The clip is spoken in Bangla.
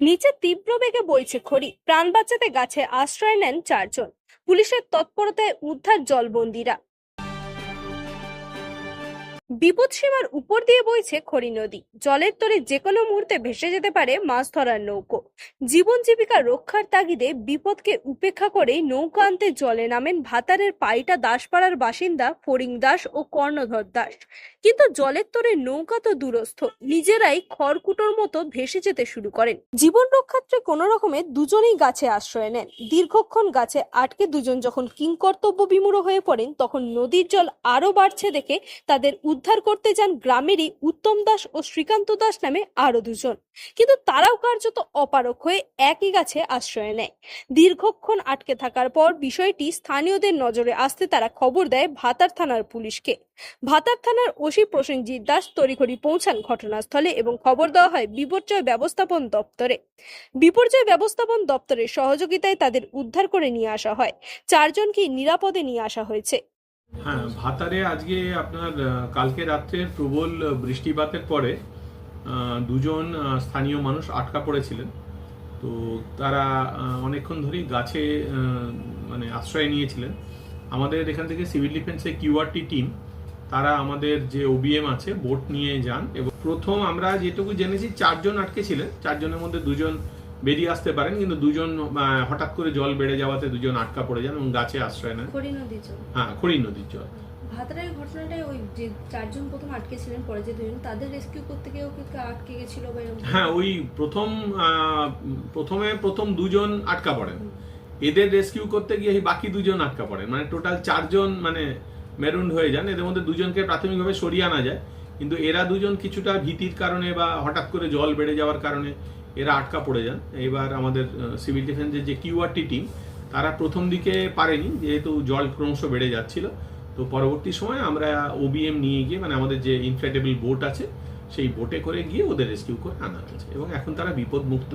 নিচে তীব্র বেগে বইছে খড়ি, প্রাণ বাঁচাতে গাছে আশ্রয় নেন 4 জন। পুলিশের তৎপরতায় উদ্ধার জলবন্দীরা। বিপদসীমার উপর দিয়ে বইছে খড়ি নদী, জলের তরে যে কোনো মুহূর্তে ভেসে যেতে পারে মাছ ধরার নৌকো। জীবন জীবিকা রক্ষার তাগিদে বিপদকে উপেক্ষা করেই নৌকা আনতে জলে নামেন ভাতারের পাইটা দাসপাড়ার বাসিন্দা ফড়িং দাস ও কর্ণধর দাস। কিন্তু জলের তরে নৌকা তো দূরস্থ, নিজেরাই খড়কুটোর মতো ভেসে যেতে শুরু করেন। জীবন রক্ষার্থে কোনো রকমে দুজনেই গাছে আশ্রয় নেন। দীর্ঘক্ষণ গাছে আটকে দুজন যখন কিংকর্তব্য বিমূঢ় হয়ে পড়েন, তখন নদীর জল আরো বাড়ছে দেখে তাদের উদ্ধার করতে যান গ্রামেরই উত্তম দাস ও শ্রীকান্ত দাস নামে আরো 2জন। কিন্তু তারাও কার্যত অপারক হয়ে একই গাছে আশ্রয় নেয়। দীর্ঘক্ষণ আটকে থাকার পর বিষয়টি স্থানীয়দের নজরে আসতে তারা খবর দেয় ভাতার থানার পুলিশকে। ভাতার থানার ওসি প্রসেনজিৎ দাস তড়িঘড়ি পৌঁছান ঘটনাস্থলে এবং খবর দেওয়া হয় বিপর্যয় ব্যবস্থাপন দপ্তরে। বিপর্যয় ব্যবস্থাপন দপ্তরের সহযোগিতায় তাদের উদ্ধার করে নিয়ে আসা হয়। 4জনকে নিরাপদে নিয়ে আসা হয়েছে। হ্যাঁ, ভাতারে আজকে আপনার কালকে রাত্রে প্রবল বৃষ্টিপাতের পরে দুজন স্থানীয় মানুষ আটকা পড়েছিলেন। তো তারা অনেকক্ষণ ধরেই গাছে মানে আশ্রয় নিয়েছিলেন। আমাদের এখান থেকে সিভিল ডিফেন্সের কিউআরটি টিম তারা আমাদের যে ওবিএম আছে বোট নিয়ে যান এবং প্রথম আমরা যেটুকু জেনেছি 4জন আটকে ছিলেন। 4জনের মধ্যে 2জন বেরিয়ে আসতে পারেন, কিন্তু 2জন হঠাৎ করে জল বেড়ে যাওয়াতে 2জন আটকা পড়ে যান এবং গাছে আশ্রয় নেন। খড়ি নদীর জল। হ্যাঁ, খড়ি নদীর জল। ভাতারের ঘটনাটায় ওই যে 4জন প্রথম আটকে ছিলেন, পরে যে 2জন তাদের রেস্কিউ করতে গিয়েও কি আটকে গেছিল বা এরকম? হ্যাঁ, ওই প্রথম 2জন আটকা পড়েন। এদের রেস্কিউ করতে গিয়ে এই বাকি 2জন আটকা পড়েন, মানে টোটাল 4জন মানে মেরুন্ড হয়ে যান। এদের মধ্যে 2জনকে প্রাথমিকভাবে সরিয়ে আনা যায়, কিন্তু এরা 2জন কিছুটা ভীতির কারণে বা হঠাৎ করে জল বেড়ে যাওয়ার কারণে এরা আটকা পড়ে যান। এবার আমাদের সিভিল ডিফেন্সের যে কিউআরটি টিম তারা প্রথম দিকে পারেনি, যেহেতু জল ক্রমশ বেড়ে যাচ্ছিল। তো পরবর্তী সময় আমরা ওবিএম নিয়ে গিয়ে, মানে আমাদের যে ইনফ্লেটেবল বোট আছে সেই বোটে করে গিয়ে ওদের রেস্কিউ করে আনা হয়েছে এবং এখন তারা বিপদ মুক্ত।